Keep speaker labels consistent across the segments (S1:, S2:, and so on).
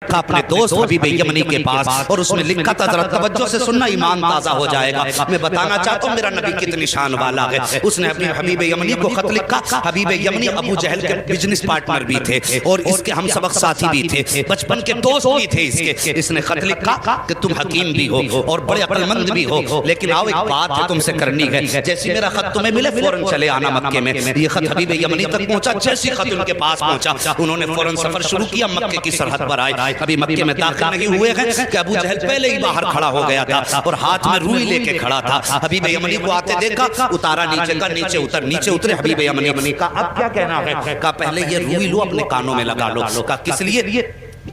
S1: اپنے دوست حبیب یمنی کے پاس اور اس میں لکھا تھا ذرا توجہ سے سننا ایمان تازہ ہو جائے گا. میں بتانا چاہتا ہوں میرا نبی کتنی شان والا ہے. اس نے اپنے حبیب یمنی کو خط لکھا. حبیب یمنی ابو جہل کے بزنس پارٹنر بھی تھے اور اس کے ہم سبق ساتھی بھی تھے, بچپن کے دوست بھی تھے اس کے. اس نے خط لکھا کہ تم حکیم بھی ہو اور بڑے عقل مند بھی ہو, لیکن آؤ ایک بات ہے تم سے کرنی ہے. جیسی میرا خط تمہیں ملے فوراً چلے آنا مکے میں. یہ خط حبیب یمنی تک پہنچا. جیسی خط ان کے پاس پہنچا انہوں نے فوراً سفر شروع کیا. مکے کی سرحد پر آئے. ابھی مکے میں داخل نہیں ہوئے ہیں کہ ابو جہل پہلے ہی باہر کھڑا ہو گیا تھا اور ہاتھ میں روئی لے کے کھڑا تھا. حبیب یمنی کو آتے دیکھا, اتارا نیچے کا, نیچے اتر. نیچے اترے حبیب یمنی کا اب کیا کہنا ہے. کہا پہلے یہ روئی لو اپنے کانوں میں لگا لو. کہا کس لیے.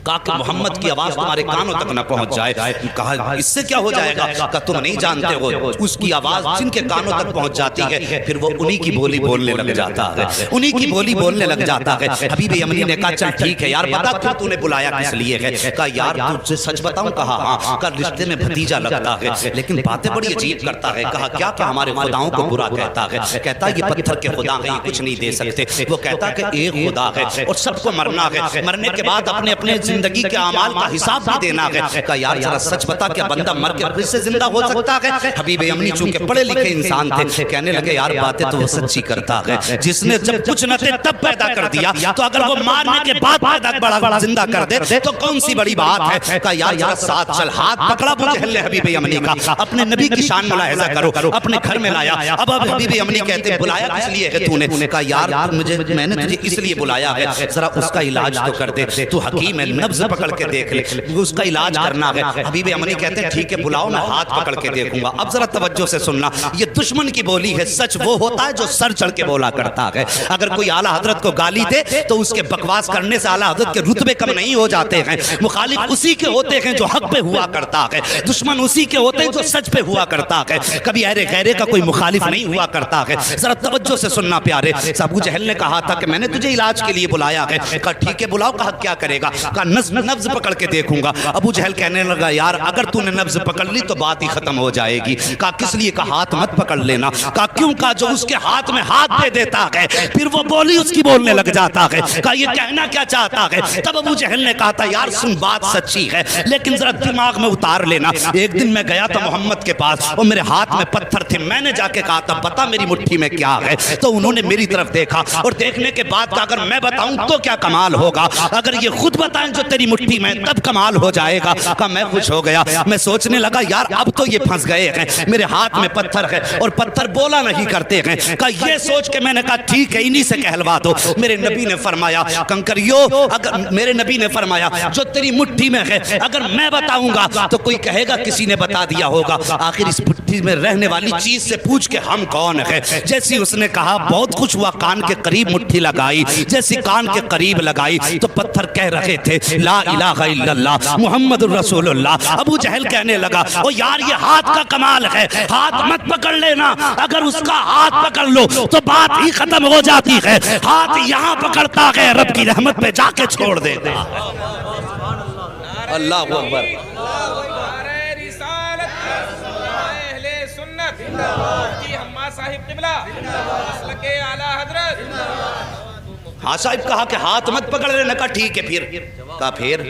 S1: کہا کہ محمد کی آواز تمہارے کانوں تک نہ پہنچ جائے. کہا اس سے کیا ہو جائے گا. کہا تم نہیں جانتے ہو اس کی آواز جن کے کانوں تک پہنچ جاتی ہے پھر وہ انہی کی بولی بولنے لگ جاتا ہے, انہی کی بولی بولنے لگ جاتا ہے. حبیب یمنی نے کہا چل ٹھیک ہے یار بتا تو نے بلایا کس لیے ہے. کہا یار تجھ سے سچ بتاؤں. کہا ہاں. کہا رشتے میں بھتیجا لگتا ہے لیکن باتیں بڑی عجیب کرتا ہے. کہا کیا کہ ہمارے خداؤں کو برا کہتا ہے. کہتا یہ پتھر کے خدا ہیں کچھ نہیں دے سکتے. وہ کہتا کہ ایک خدا ہے اور سب کو مرنا ہے, مرنے کے بعد اپنے اپنے زندگی کے اعمال کا حساب بھی دینا ہے. کہا یار ذرا سچ بتا کیا بندہ مر کے پھر سے زندہ ہو سکتا ہے. حبیب یمنی چونکہ پڑھے لکھے انسان تھے کہنے لگے یار باتیں تو وہ سچی کرتا ہے. جس نے جب کچھ نہ تھے تب پیدا کر دیا تو اگر وہ مارنے کے بعد پیدا بڑا زندہ کر دے تو کون سی بڑی بات ہے. کہا یار ذرا ساتھ چل. ہاتھ پکڑا ابو جہل نے حبیب یمنی کا. اپنے نبی کی شان ملاحظہ کرو. اپنے گھر میں لایا. اب حبیب یمنی کہتے بلایا کس لیے ہے تو نے. کہا یار میں نے تجھے اس لیے بلایا ہے ذرا اس کا علاج تو کر دے. تو حکیم ہے نبض پکڑ کے دیکھ لے, اس کا علاج کرنا ہے. حبیب یمنی کہتے ہیں ٹھیک ہے بلاؤ میں ہاتھ پکڑ کے دیکھوں گا. اب ذرا توجہ سے سننا, یہ دشمن کی بولی ہے. سچ وہ ہوتا ہے جو سر چڑھ کے بولا کرتا ہے. اگر کوئی اعلیٰ حضرت کو گالی دے تو اس کے بکواس کرنے سے اعلیٰ حضرت کے رتبے کم نہیں ہو جاتے ہیں. مخالف اسی کے ہوتے ہیں جو حق پہ ہوا کرتا ہے, دشمن اسی کے ہوتے ہیں جو سچ پہ ہوا کرتا ہے. کبھی اہل غیرے کا کوئی مخالف نہیں ہوا کرتا ہے. ذرا توجہ سے سننا پیارے. ابو جہل نے کہا تھا کہ میں نے تجھے علاج کے لیے بلایا ہے. کہا ٹھیک ہے بلاؤ. کہا کیا کرے گا. کہا نبض پکڑ کے دیکھوں گا. ابو جہل کہنے لگا یار اگر تو نے نبض پکڑ لی تو بات ہی ختم ہو جائے گی. کہا کس لیے. کہا ہاتھ مت پکڑ لینا. کہا کیوں. کہا جو اس کے ہاتھ میں ہاتھ دے دیتا ہے پھر وہ بولی اس کی بولنے لگ جاتا ہے. کہا یہ کہنا کیا چاہتا ہے. تب ابو جہل نے کہا تھا یار سن بات سچی ہے لیکن ذرا دماغ میں اتار لینا. ایک دن میں گیا تھا محمد کے پاس اور میرے ہاتھ میں پتھر تھے. میں نے جا کے کہا تھا بتا میری مٹھی میں کیا ہے. تو انہوں نے میری طرف دیکھا اور دیکھنے کے بعد کہا اگر میں بتاؤں تو کیا کمال ہوگا, اگر یہ خود بتائیں جو تیری مٹھی میں تب کمال ہو جائے گا. کہا میں خوش ہو گیا. میں سوچنے لگا یار اب تو یہ پھنس گئے ہیں, میرے ہاتھ میں پتھر ہے اور پتھر بولا نہیں کرتے ہیں. کہا یہ سوچ کے میں نے کہا ٹھیک ہے انہی سے کہلوا دو. میرے نبی نے فرمایا کنکریو اگر میرے نبی نے فرمایا جو تیری مٹھی میں ہے اگر میں بتاؤں گا تو کوئی کہے گا کسی نے بتا دیا ہوگا. آخر اس مٹھی میں رہنے والی چیز سے پوچھ کے ہم کون ہے. جیسی اس نے کہا بہت خوش ہوا. کان کے قریب مٹھی لگائی. جیسی کان کے قریب لگائی تو پتھر کہہ رہے تھے لا الہ الا اللہ محمد رسول اللہ. ابو جہل کہنے لگا او یار یہ ہاتھ کا کمال ہے, ہاتھ مت پکڑ لینا. اگر اس کا ہاتھ پکڑ لو تو بات ہی ختم ہو جاتی ہے. ہاتھ یہاں پکڑتا ہے رب کی رحمت پہ جا کے چھوڑ دیتا. اللہ اکبر. ہاں صاحب کہا کہ ہاتھ مت پکڑ لینا. کہا ٹھیک ہے پھر. کہا پھر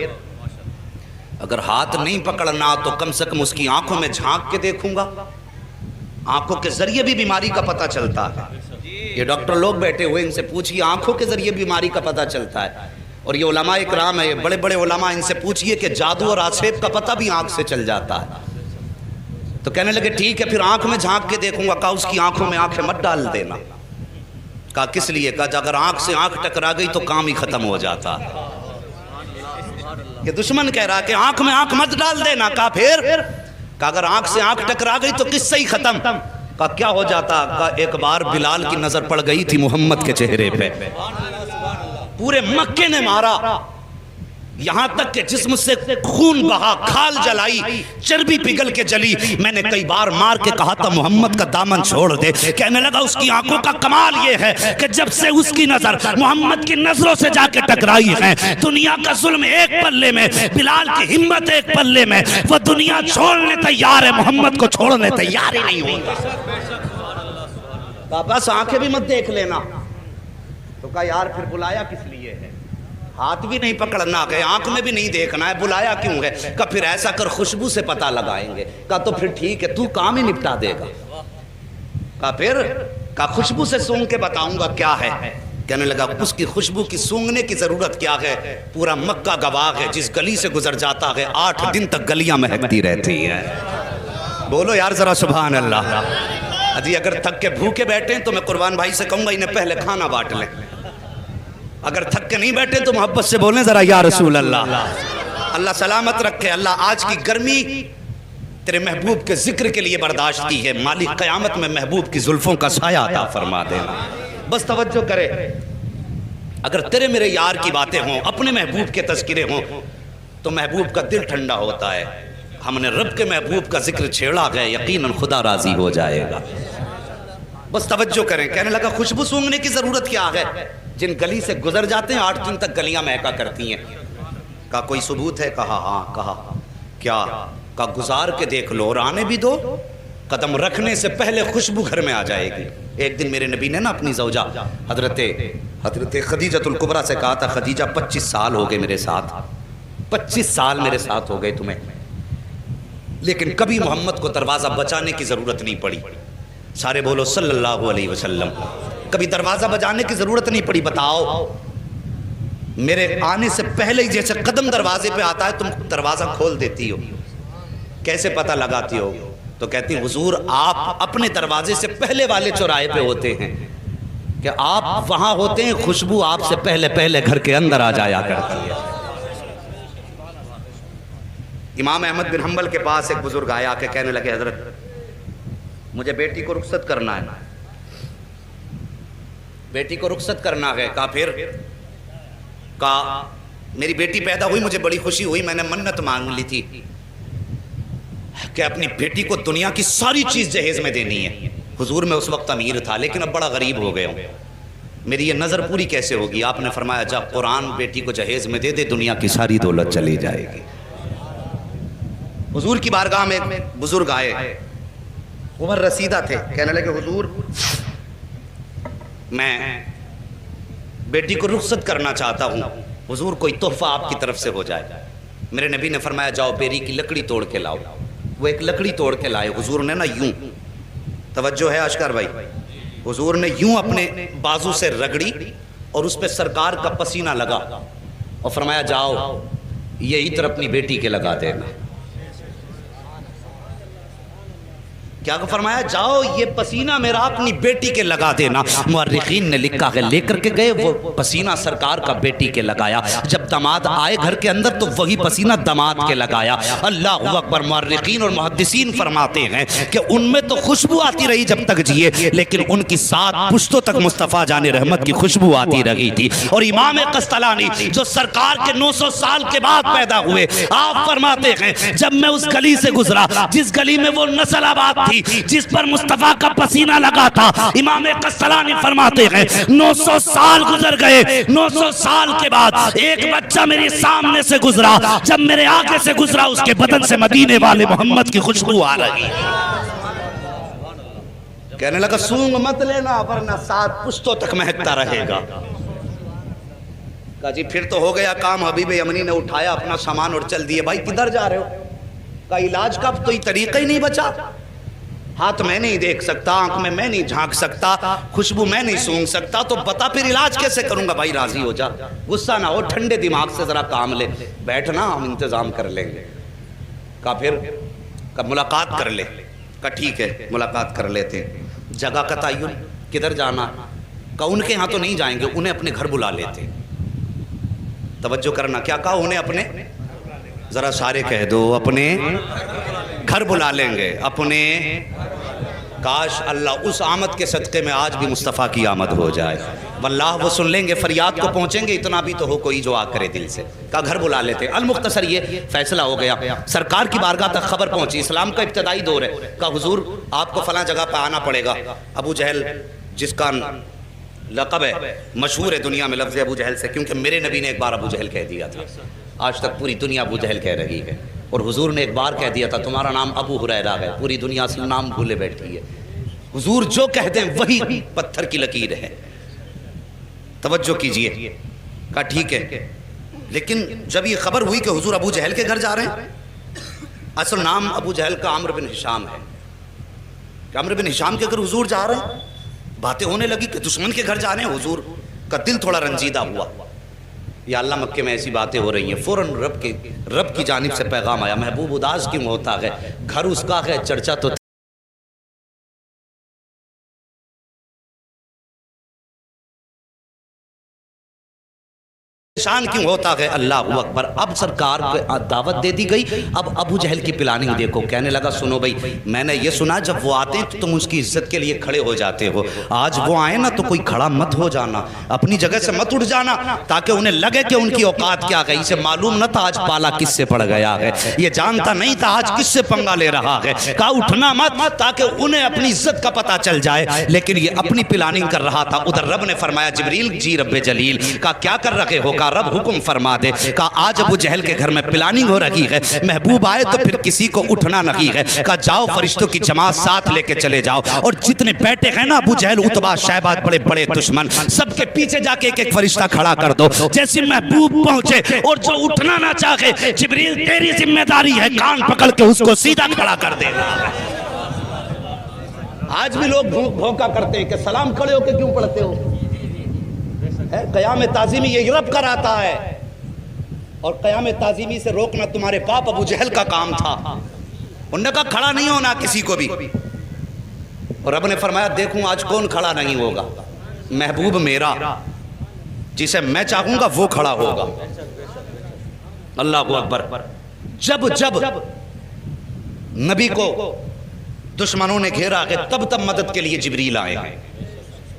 S1: اگر ہاتھ نہیں پکڑنا تو کم سے کم اس کی آنکھوں میں جھانک کے دیکھوں گا. آنکھوں کے ذریعے بھی بیماری کا پتہ چلتا ہے. یہ ڈاکٹر لوگ بیٹھے ہوئے ان سے پوچھئے آنکھوں کے ذریعے بیماری کا پتہ چلتا ہے. اور یہ علماء اکرام ہے بڑے بڑے علماء ان سے پوچھئے کہ جادو اور آسیب کا پتہ بھی آنکھ سے چل جاتا ہے. تو کہنے لگے ٹھیک ہے پھر آنکھ میں جھانک کے دیکھوں گا. کہا اس کی آنکھوں میں آنکھیں مت ڈال دینا. کہا کس لیے. کہا اگر آنکھ سے آنکھ ٹکرا گئی تو کام ہی ختم ہو جاتا. یہ دشمن کہہ رہا کہ آنکھ میں آنکھ مت ڈال دینا. کہا پھر. کہا اگر آنکھ سے آنکھ ٹکرا گئی تو کس سے ہی ختم. کہا کیا ہو جاتا. کہا ایک بار بلال کی نظر پڑ گئی تھی محمد کے چہرے پہ. پورے مکے نے مارا یہاں تک کہ جسم سے خون بہا, کھال جلائی, چربی پگھل کے جلی. میں نے کئی بار مار کے کہا تھا محمد کا دامن چھوڑ دے. کہنے لگا اس کی آنکھوں کا کمال یہ ہے کہ جب سے اس کی نظر محمد کی نظروں سے جا کے ٹکرائی ہے دنیا کا ظلم ایک پلے میں, بلال کی ہمت ایک پلے میں. وہ دنیا چھوڑنے تیار ہے, محمد کو چھوڑنے تیار ہی نہیں ہوتا. بس آنکھیں بھی مت دیکھ لینا. تو کہا یار پھر بلایا کس لیے ہے. ہاتھ بھی نہیں پکڑنا ہے، آنکھ میں بھی نہیں دیکھنا ہے، بلایا کیوں ہے؟ کہ پھر ایسا کر خوشبو سے پتہ لگائیں گے۔ کہا تو پھر ٹھیک ہے، تو کام ہی نپٹا دے گا۔ کہا پھر؟ کہا خوشبو سے سونگ کے بتاؤں گا کیا ہے۔ کہنے لگا اس کی خوشبو کی سونگنے کی ضرورت کیا ہے؟ پورا مکہ گواہ ہے، جس گلی سے گزر جاتا ہے 8 دن تک گلیاں مہکتی رہتی ہیں۔ بولو یار ذرا سبحان اللہ۔ جی اگر تھک کے بھوکے بیٹھیں تو میں قربان بھائی سے کہوں گا انہیں پہلے کھانا بانٹ لیں، اگر تھک کے نہیں بیٹھے تو محبت سے بولیں ذرا یا رسول اللہ۔ اللہ سلامت رکھے، اللہ آج کی گرمی تیرے محبوب کے ذکر کے لیے برداشت کی ہے، مالک قیامت میں محبوب کی زلفوں کا سایہ عطا فرما دینا۔ بس توجہ کرے، اگر تیرے میرے یار کی باتیں ہوں، اپنے محبوب کے تذکرے ہوں تو محبوب کا دل ٹھنڈا ہوتا ہے۔ ہم نے رب کے محبوب کا ذکر چھیڑا گیا، یقیناً خدا راضی ہو جائے گا۔ بس توجہ کریں۔ کہنے لگا خوشبو سونگنے کی ضرورت کیا ہے؟ جن گلی سے گزر جاتے ہیں 8 دن تک گلیاں مہکا کرتی ہیں۔ کہا کوئی ثبوت ہے؟ کہا ہاں۔ کہا کیا؟ کہا گزار کے دیکھ لو اور آنے بھی دو، قدم رکھنے سے پہلے خوشبو گھر میں آ جائے گی۔ ایک دن میرے نبی نے نا اپنی زوجہ حضرت خدیجۃ الکبریٰ سے کہا تھا، خدیجہ 25 سال ہو گئے میرے ساتھ، 25 سال میرے ساتھ ہو گئے تمہیں، لیکن کبھی محمد کو دروازہ بچانے کی ضرورت نہیں پڑی۔ سارے بولو صلی اللہ علیہ وسلم۔ کبھی دروازہ بجانے کی ضرورت نہیں پڑی۔ بتاؤ میرے آنے سے پہلے ہی جیسے قدم دروازے پہ آتا ہے تم دروازہ کھول دیتی ہو، کیسے پتہ لگاتی ہو؟ تو کہتی ہیں حضور آپ اپنے دروازے سے پہلے والے چوراہے پہ ہوتے ہیں، کہ آپ وہاں ہوتے ہیں، خوشبو آپ سے پہلے گھر کے اندر آ جایا کرتی ہے۔ امام احمد بن حنبل کے پاس ایک بزرگ آیا کہ کہنے لگے حضرت مجھے بیٹی کو رخصت کرنا ہے، بیٹی کو رخصت کرنا ہے۔ کہا پھر؟ کہا میری بیٹی پیدا ہوئی، مجھے بڑی خوشی ہوئی، میں نے منت مانگ لی تھی کہ اپنی بیٹی کو دنیا کی ساری چیز جہیز میں دینی ہے۔ حضور میں اس وقت امیر تھا لیکن اب بڑا غریب ہو گیا ہوں، میری یہ نظر پوری کیسے ہوگی؟ آپ نے فرمایا جب قرآن بیٹی کو جہیز میں دے دے دنیا کی ساری دولت چلی جائے گی۔ حضور کی بارگاہ میں بزرگ آئے، عمر رسیدہ تھے، کہنے لگے حضور میں بیٹی کو رخصت کرنا چاہتا ہوں، حضور کوئی تحفہ آپ کی طرف سے ہو جائے۔ میرے نبی نے فرمایا جاؤ بیری کی لکڑی توڑ کے لاؤ۔ وہ ایک لکڑی توڑ کے لائے، حضور نے نا یوں، توجہ ہے اشکر بھائی، حضور نے یوں اپنے بازو سے رگڑی اور اس پہ سرکار کا پسینہ لگا اور فرمایا جاؤ یہ عطر اپنی بیٹی کے لگا دینا۔ کیا فرمایا؟ جاؤ یہ پسینہ میرا اپنی بیٹی کے لگا دینا۔ مورخین نے لکھا ہے لے کر کے گئے وہ پسینہ سرکار کا بیٹی کے لگایا، جب داماد آئے گھر کے اندر تو وہی پسینہ داماد کے لگایا۔ اللہ اکبر۔ مورخین اور محدثین فرماتے ہیں کہ ان میں تو خوشبو آتی رہی جب تک جیے، لیکن ان کی 7 پشتوں تک مصطفیٰ جان رحمت کی خوشبو آتی رہی تھی۔ اور امام قسطلانی جو سرکار کے 900 سال کے بعد پیدا ہوئے، آپ فرماتے ہیں جب میں اس گلی سے گزرا جس گلی میں وہ نسل آباد تھی جس پر مصطفیٰ کا پسینہ لگا تھا، امام قسطلانی فرماتے ہیں 900 سال گزر گئے، 900 سال کے بعد ایک بچہ میرے سامنے سے گزرا، جب میرے آگے سے گزرا اس کے بدن سے مدینے والے محمد کی خوشبو آ رہی۔ کہنے لگا سونگ مت لینا ورنہ 7 پشتوں تک مہکتا رہے گا۔ کہا جی پھر تو ہو گیا کام۔ حبیب یمنی نے اٹھایا اپنا سامان اور چل دیے۔ بھائی کدھر جا رہے ہو؟ کہا علاج کا تو یہ طریقہ ہی نہیں بچا، ہاتھ میں نہیں دیکھ سکتا، آنکھ میں نہیں جھانک سکتا، خوشبو میں نہیں سونگ سکتا، تو بتا پھر علاج کیسے کروں گا؟ بھائی راضی ہو جا، غصہ نہ ہو، ٹھنڈے دماغ سے ذرا کام لے، بیٹھنا ہم انتظام کر لیں گے۔ کہا پھر؟ کہا ملاقات کر لے۔ کہا ٹھیک ہے ملاقات کر لیتے ہیں۔ جگہ کا تعین، کدھر جانا؟ کہا ان کے ہاں تو نہیں جائیں گے، انہیں اپنے گھر بلا لیتے۔ توجہ کرنا، کیا کہا؟ انہیں اپنے، ذرا سارے کہہ دو، اپنے گھر بلا لیں گے، اپنے۔ کاش اللہ اس آمد کے صدقے میں آج بھی مصطفیٰ کی آمد ہو جائے، واللہ وہ سن لیں گے، فریاد کو پہنچیں گے، اتنا بھی تو ہو کوئی جو آ کرے دل سے۔ کہا گھر بلا لیتے۔ المختصر یہ فیصلہ ہو گیا، سرکار کی بارگاہ تک خبر پہنچی، اسلام کا ابتدائی دور ہے۔ کہا حضور آپ کو فلاں جگہ پہ آنا پڑے گا۔ ابو جہل جس کا لقب ہے، مشہور ہے دنیا میں لفظ ابو جہل سے، کیونکہ میرے نبی نے ایک بار ابو جہل کہہ دیا تھا، آج تک پوری دنیا ابو جہل کہہ رہی ہے، اور حضور نے ایک بار کہہ دیا تھا تمہارا نام ابو ہریرہ ہے، پوری دنیا سے نام بھولے بیٹھی ہے۔ حضور جو کہہ دیں وہی پتھر کی لکیر ہے۔ توجہ کیجئے۔ کہا ٹھیک ہے لیکن جب یہ خبر ہوئی کہ حضور ابو جہل کے گھر جا رہے ہیں، اصل نام ابو جہل کا عمرو بن ہشام ہے، کہ عمرو بن ہشام کے گھر حضور جا رہے ہیں، باتیں ہونے لگی کہ دشمن کے گھر جا رہے ہیں، حضور کا دل تھوڑا رنجیدہ ہوا، یا اللہ مکے میں ایسی باتیں ہو رہی ہیں، فوراً رب کی جانب سے پیغام آیا، محبوب اداس کیوں ہوتا ہے، گھر اس کا ہے، چرچا تو شان کیوں ہوتا ہے، اللہ اکبر۔ اب سرکار کو دعوت دے دی گئی، اب ابو جہل کی پلاننگ دیکھو، کہنے لگا سنو بھائی، میں نے یہ سنا جب وہ آتے ہیں تو تم اس کی عزت کے لیے کھڑے ہو جاتے ہو، آج وہ آئے نا تو کوئی کھڑا مت ہو جانا، اپنی جگہ سے مت اٹھ جانا، تاکہ انہیں لگے کہ ان کی اوقات کیا گئی، اسے معلوم نہ تھا آج پالا کس سے پڑ گیا ہے، یہ جانتا نہیں تھا آج کس سے پنگا لے رہا ہے، کہا اٹھنا مت تاکہ انہیں اپنی عزت کا پتہ چل جائے، لیکن یہ اپنی پلاننگ کر رہا تھا۔ ادھر رب نے فرمایا جبریل جی رب جلیل، کہا کیا کر رکھے ہو، کہا رب حکم فرما دے، کہا آج ابو جہل کے گھر میں پلاننگ ہو رہی ہے، محبوب آئے تو پھر کسی کو اٹھنا نہیں ہے، کہا جاؤ فرشتوں کی جماعت ساتھ لے کے چلے جاؤ، اور جتنے بیٹے ہیں نا ابو جہل عتبہ شیبہ بڑے بڑے دشمن، سب کے پیچھے جا کے ایک ایک فرشتہ کھڑا کر دو، جیسے محبوب پہنچے اور جو اٹھنا نہ چاہے جبریل تیری ذمہ داری ہے کان پکڑ کے اس کو سیدھا کھڑا کر دینا۔ آج بھی لوگ بھونکا کرتے ہیں کہ سلام کھڑے ہو کے کیوں پڑھتے ہو، قیام تعظیمی یہ رب کراتا ہے، اور قیام تعظیمی سے روکنا تمہارے باپ ابو جہل کا کام تھا، انہوں نے کہا کھڑا نہیں ہونا کسی کو بھی، اور رب نے فرمایا دیکھوں آج کون کھڑا نہیں ہوگا، محبوب میرا جسے میں چاہوں گا وہ کھڑا ہوگا، اللہ اکبر۔ جب نبی کو دشمنوں نے گھیرا کہ تب مدد کے لیے جبریل آئے ہیں،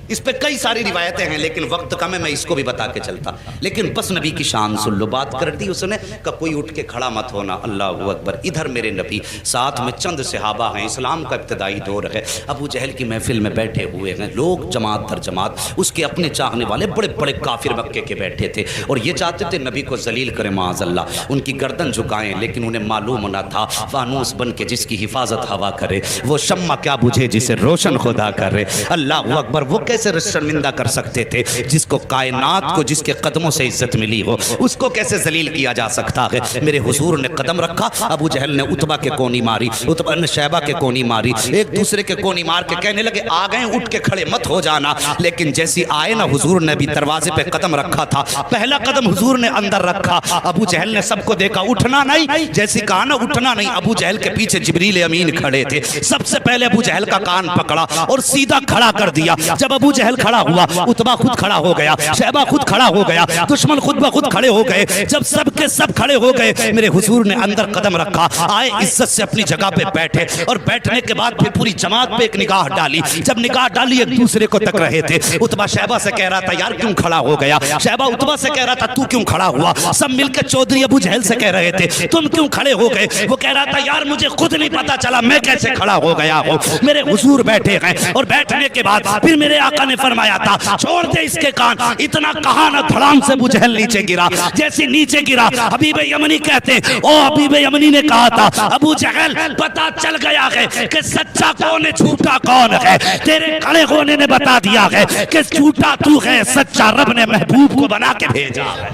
S1: اس پہ کئی ساری روایتیں ہیں لیکن وقت کم ہے، میں اس کو بھی بتا کے چلتا، لیکن بس نبی کی شان سن لو، بات کر دی اس نے کہ کوئی اٹھ کے کھڑا مت ہونا، اللہ اکبر۔ ادھر میرے نبی ساتھ میں چند صحابہ ہیں، اسلام کا ابتدائی دور ہے، ابو جہل کی محفل میں بیٹھے ہوئے ہیں لوگ جماعت در جماعت، اس کے اپنے چاہنے والے بڑے بڑے کافر مکے کے بیٹھے تھے، اور یہ چاہتے تھے نبی کو ذلیل کرے معاذ اللہ، ان کی گردن جھکائیں، لیکن انہیں معلوم نہ تھا فانوس بن کے جس کی حفاظت ہوا کرے وہ شمع کیا بجھے جسے روشن خدا کرے، اللہ اکبر۔ وہ کیسے شرمندہ کر سکتے تھے جس کو کائنات کو جس کے قدموں سے عزت ملی ہو، اس کو کیسے ذلیل کیا جا سکتا ہے؟ میرے حضور نے قدم رکھا، ابو جہل نے عتبہ کے کونی ماری، عتبہ نے شیبہ کے کونی ماری، ایک دوسرے کے کونی مار کے کہنے لگے آ گئے اٹھ کے کھڑے مت ہو جانا، لیکن جیسی آئے نا حضور نے بھی دروازے پہ قدم رکھا تھا، پہلا قدم حضور نے اندر رکھا، ابو جہل نے سب کو دیکھا اٹھنا نہیں، جیسی کہا نا اٹھنا نہیں، ابو جہل کے پیچھے جبریل امین کھڑے تھے، سب سے پہلے ابو جہل کا کان پکڑا اور سیدھا کھڑا کر دیا، جب ابو جہل کھڑا ہوا عتبہ خود کھڑا ہو گیا، شیبہ خود کھڑا ہو گیا، دشمن خود بخود کھڑے ہو گئے، جب سب کے سب کھڑے ہو گئے میرے حضور نے اندر قدم رکھا، آئے عزت سے اپنی جگہ پہ بیٹھے، اور بیٹھنے کے بعد پھر پوری جماعت پہ ایک نگاہ ڈالی، جب نگاہ ڈالی ایک دوسرے کو تک رہے تھے، عتبہ شیبہ سے کہہ رہا تھا یار کیوں کھڑا ہو گیا، شیبہ عتبہ سے کہہ رہا تھا تو کیوں کھڑا ہوا، سب مل کے چودھری ابو جہل سے کہہ رہے تھے تم کیوں کھڑے ہو گئے، وہ کہہ رہا تھا یار مجھے خود نہیں پتا چلا میں کیسے کھڑا ہو گیا ہوں، میرے حضور بیٹھے ہیں، اور بیٹھنے کے بعد پھر میرے آقا نے فرمایا تھا چھوڑ دے اس کے کان، اتنا کہا نہ دھڑام سے ابو جہل نیچے گرا، جیسے نیچے گرا حبیب یمنی کہتے ہیں او حبیب یمنی نے کہا تھا ابو جہل پتا چل گیا ہے کہ سچا کون ہے جھوٹا کون ہے، تیرے کھڑے ہونے نے بتا دیا ہے کہ جھوٹا تو ہے، سچا رب نے محبوب کو بنا کے بھیجا ہے۔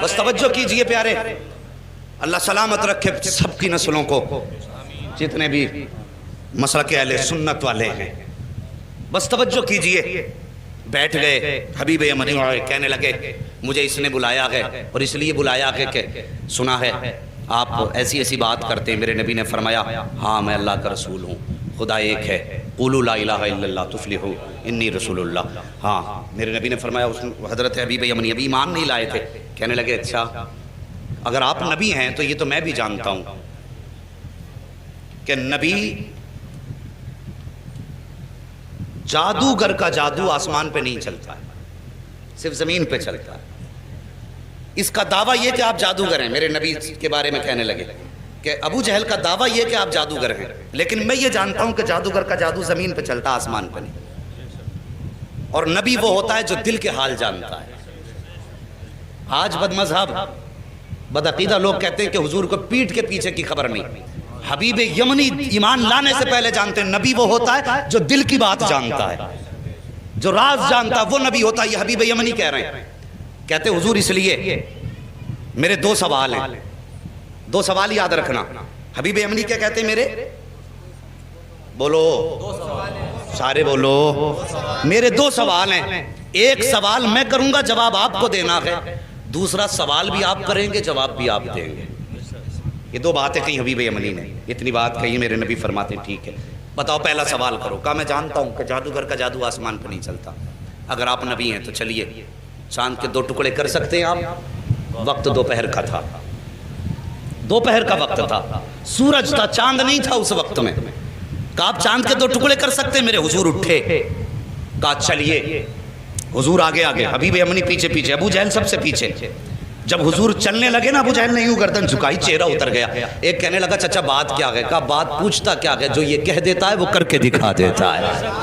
S1: بس توجہ کیجئے پیارے، اللہ سلامت رکھے سب کی نسلوں کو، جتنے بھی مسلک اہل سنت والے ہیں، بس توجہ کیجئے۔ بیٹھ گئے، حبیب یمنی کہنے لگے مجھے اس نے بلایا ہے اور اس لیے بلایا ہے کہ سنا ہے آپ ایسی ایسی بات کرتے ہیں، میرے نبی نے فرمایا ہاں میں اللہ کا رسول ہوں، خدا ایک ہے، قولوا لا الہ الا اللہ تفلحوا انی رسول اللہ۔ ہاں میرے نبی نے فرمایا، حضرت حبیب یمنی ابھی ایمان نہیں لائے تھے، کہنے لگے اچھا اگر آپ نبی ہیں تو یہ تو میں بھی جانتا ہوں کہ نبی جادوگر کا جادو آسمان پہ نہیں چلتا ہے، صرف زمین پہ چلتا ہے۔ اس کا دعویٰ یہ کہ آپ جادوگر ہیں، میرے نبی کے بارے میں کہنے لگے کہ ابو جہل کا دعویٰ یہ کہ آپ جادوگر ہیں، لیکن میں یہ جانتا ہوں کہ جادوگر کا جادو زمین پہ چلتا ہے آسمان پہ نہیں، اور نبی وہ ہوتا ہے جو دل کے حال جانتا ہے۔ آج بد مذہب بدعقیدہ لوگ کہتے ہیں کہ حضور کو پیٹھ کے پیچھے کی خبر نہیں، حبیب یمنی ایمان لانے سے پہلے جانتے ہیں نبی وہ ہوتا ہے جو دل کی بات جانتا ہے، جو راز جانتا ہے وہ نبی ہوتا ہے. یہ حبیب یمنی کہہ رہے ہیں. کہتے حضور اس لیے میرے 2 سوال ہیں، 2 سوال یاد رکھنا. حبیب یمنی کیا کہتے ہیں؟ میرے بولو سارے بولو، میرے 2 سوال ہیں. ایک سوال میں کروں گا، جواب آپ کو دینا ہے. دوسرا سوال بھی آپ کریں گے، جواب بھی آپ دیں گے. یہ 2 باتیں کہیں حبیب یمنی نے. اتنی بات کہی میرے نبی فرماتے ہیں ٹھیک ہے بتاؤ پہلا سوال کرو. کہا میں جانتا ہوں کہ جادوگر کا جادو آسمان پہ نہیں چلتا. اگر آپ نبی ہیں تو چلیے چاند کے 2 ٹکڑے کر سکتے ہیں آپ؟ وقت دوپہر کا تھا، دوپہر کا وقت تھا، سورج تھا، چاند نہیں تھا اس وقت میں. کہا آپ چاند کے 2 ٹکڑے کر سکتے ہیں؟ میرے حضور اٹھے، کہا چلیے. حضور آگے آگے، حبیب یمنی پیچھے پیچھے، ابو جہل سب سے پیچھے. جب حضور چلنے لگے نا، ابو جہل نے یوں گردن جھکائی، چہرہ اتر گیا. ایک کہنے لگا چچا بات کیا ہے؟ کہا بات پوچھتا کیا ہے؟ جو یہ کہہ دیتا ہے وہ کر کے دکھا دیتا ہے.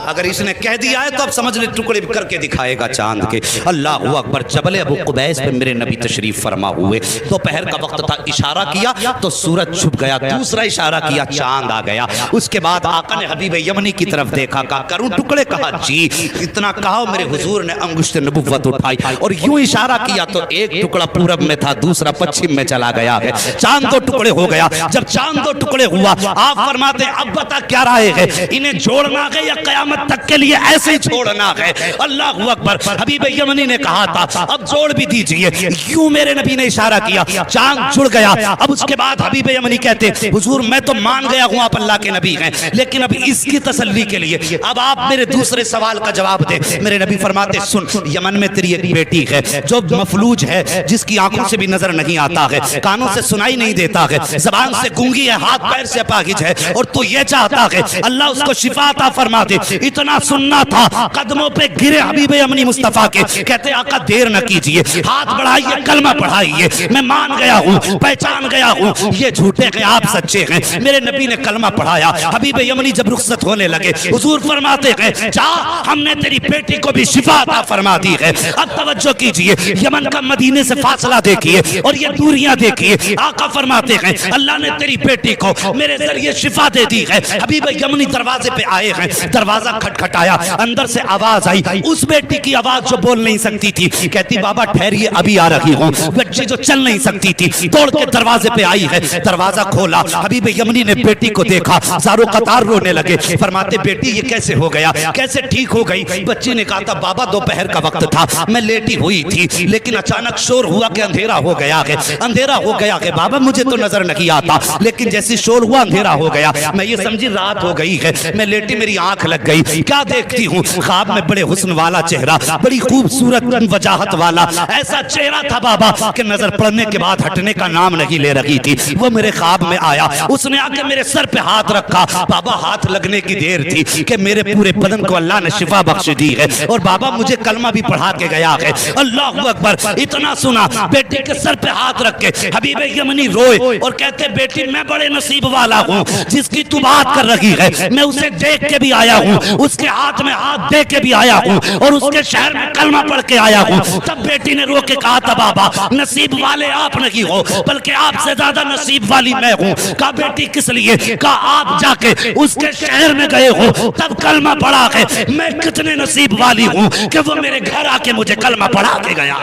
S1: اگر اس نے کہہ دیا ہے تو اب سمجھ لے ٹکڑے کر کے دکھائے گا چاند کے. اللہ اکبر. جبل ابو قبیس پہ میرے نبی تشریف فرما ہوئے. دوپہر کا وقت تھا، اشارہ کیا تو سورج چھپ گیا. دوسرا اشارہ کیا، چاند آ گیا. اس کے بعد آقا نے حبیب یمنی کی طرف دیکھا، کہا کروں ٹکڑے؟ کہا جی. اتنا کہا میرے حضور نے انگشت نبوت اٹھائی اور یوں اشارہ کیا تو ایک ٹکڑا پورب میں تھا، دوسرا پچھم میں چلا گیا ہے. چاند 2 ٹکڑے ہو گیا. جب چاند 2 ٹکڑے ہوا، آپ فرماتے ہیں اب بتا کیا رائے ہے؟ انہیں جوڑنا ہے یا قیامت تک کے لیے ایسے ہی چھوڑنا ہے؟ اللہ اکبر. حبیب یمنی نے کہا تھا اب جوڑ بھی دیجئے. یوں میرے نبی نے اشارہ کیا، چاند جڑ گیا. اب اس کے بعد حبیب یمنی کہتے حضور میں تو مان گیا ہوں آپ اللہ کے نبی ہیں، لیکن اب اس کی تسلی کے لیے اب آپ میرے دوسرے سوال کا جواب دیں. میرے نبی فرماتے سن، یمن میں تیری ایک بیٹی ہے جو مفلوج ہے، جس کی آنکھوں سے بھی نظر نہیں آتا ہے، کانوں سے سنائی نہیں دیتا ہے، زبان سے گونگی ہے، ہاتھ پیر سے اپاہج ہے، اور تو یہ چاہتا ہے اللہ اس کو شفا عطا فرما دے. اتنا سننا تھا، قدموں پہ گرے حبیب یمنی مصطفیٰ کے. کہتے آقا دیر نہ کیجئے، ہاتھ بڑھائیے، کلمہ پڑھائیے. میں مان گیا ہوں، پہچان گیا ہوں یہ جھوٹے ہیں آپ سچے ہیں. میرے نبی نے کلمہ پڑھایا. حبیب یمنی جب رخصت ہونے لگے، حضور فرماتے ہیں جا، ہم نے تیری بیٹی کو بھی شفا عطا فرما دی ہے. اب توجہ کیجئے، یمن کا مدینے سے فاصلہ دیکھیے اور یہ دوریاں دیکھیے. آقا فرماتے ہیں اللہ نے تیری بیٹی کو میرے ذریعے شفا دے دی ہے. حبیب یمنی دروازے پہ آئے ہیں، دروازہ کھٹکھٹایا، اندر سے آواز آئی، اس بیٹی کی آواز جو بول نہیں سکتی تھی. کہتی بابا ٹھہریے ابھی آ رہی ہوں. بچی جو چل نہیں سکتی تھی توڑ کے دروازے پہ آئی ہے. دروازہ کھولا، حبیب یمنی نے بیٹی کو دیکھا، زارو قطار رونے لگے. فرماتے بیٹی یہ کیسے ہو گیا، کیسے ٹھیک ہو گئی؟ بچی نے کہا تھا بابا دوپہر کا وقت تھا، میں لیٹی ہوئی تھی، لیکن اچانک شور ہوا کہ اندھیرا ہو گیا ہے. اندھیرا ہو گیا کہ بابا مجھے تو نظر نہیں آتا، لیکن جیسی شور ہوا اندھیرا ہو گیا. میں یہ سمجھی رات ہو گئی ہے. میں لیٹی، میری آنکھ لگ گئی. کیا دیکھتی ہوں؟ خواب میں بڑے حسن والا چہرہ، بڑی خوبصورت وجاہت والا ایسا چہرہ تھا بابا کہ نظر پڑنے کے بعد ہٹنے کا نام نہیں لے رہی تھی. وہ میرے خواب میں آیا، اس نے آ کے میرے سر پہ ہاتھ رکھا. بابا ہاتھ لگنے کی دیر تھی کہ میرے پورے بدن کو اللہ نے شفا بخش دی ہے، اور بابا مجھے کلمہ بھی پڑھا کے گیا ہے. اللہ اکبر. اتنا سنا، بیٹی کے سر پہ ہاتھ رکھ کے حبیب یمنی روئے اور کہتے بیٹی میں بڑے نصیب والا ہوں، جس کی تو بات کر رہی ہے میں اسے دیکھ کے بھی آیا ہوں، اس کے ہاتھ میں ہاتھ دے کے بھی آیا ہوں، اور اس کے شہر میں کلمہ پڑھ کے آیا ہوں. تب بیٹی نے رو کے کہا تھا بابا نصیب والے آپ نہیں ہو، بلکہ آپ سے زیادہ نصیب والی میں ہوں. کہا بیٹی کس لیے؟ کہا آپ جا کے اس کے شہر میں گئے ہو، تب کلمہ پڑھا کے میں کتنے نصیب والی ہوں کہ وہ میرے گھر آ کے مجھے کلمہ پڑھا کے گیا.